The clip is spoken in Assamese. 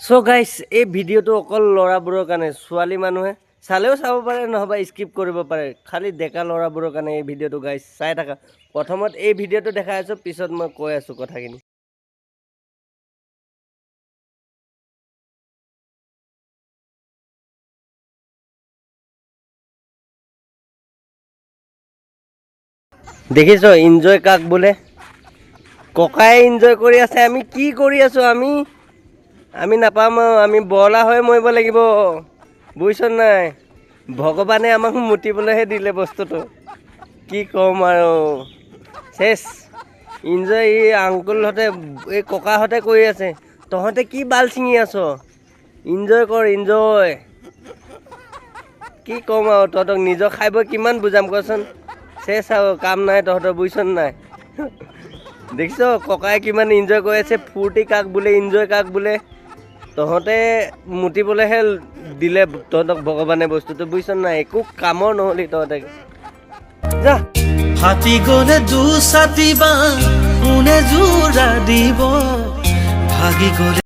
সো গাইস এই ভিডিওটো অকল ল'ৰাবোৰৰ কাৰণে ছোৱালী মানুহে চালেও চাব পাৰে নহবা স্কিপ কৰিব পাৰে খালি ডেকা ল'ৰাবোৰৰ কাৰণে এই ভিডিওটো গাইস চাই থাকা প্ৰথমত এই ভিডিওটো দেখাই আছো পিছত মই কৈ আছো কথাখিনি দেখিছো এনজয় কাক বোলে ককাই এনজয় কৰি আছে আমি কি কৰি আছো আমি নাপাম আমি বলা হৈ মৰিব লাগিব বুইছ নাই ভগৱানে আমাক মুতিবলৈহে দিলে বস্তুটো কি কম আৰু শেষ এনজয় এই আংকুলহঁতে এই ককাহঁতে কৰি আছে তহঁতে কি বাল ছিঙি আছ এনজয় কৰ এনজয় কি কম আৰু তহঁতক নিজৰ খাই বৈ কিমান বুজাম কচোন শেষ আৰু কাম নাই তহঁতৰ বুইছ নাই দেখিছ ককাই কিমান এনজয় কৰি আছে ফূৰ্তি কাক বোলে এনজয় কাক বোলে তহঁতে মুতিবলৈহে দিলে তহঁতক ভগৱানে বস্তুটো বুইছ নাই একো কামৰ নহ'লি তহঁতে যা ফাটি গ'লে দুছাতি বা কোনে জোৰা দিব ভাগি গ'লে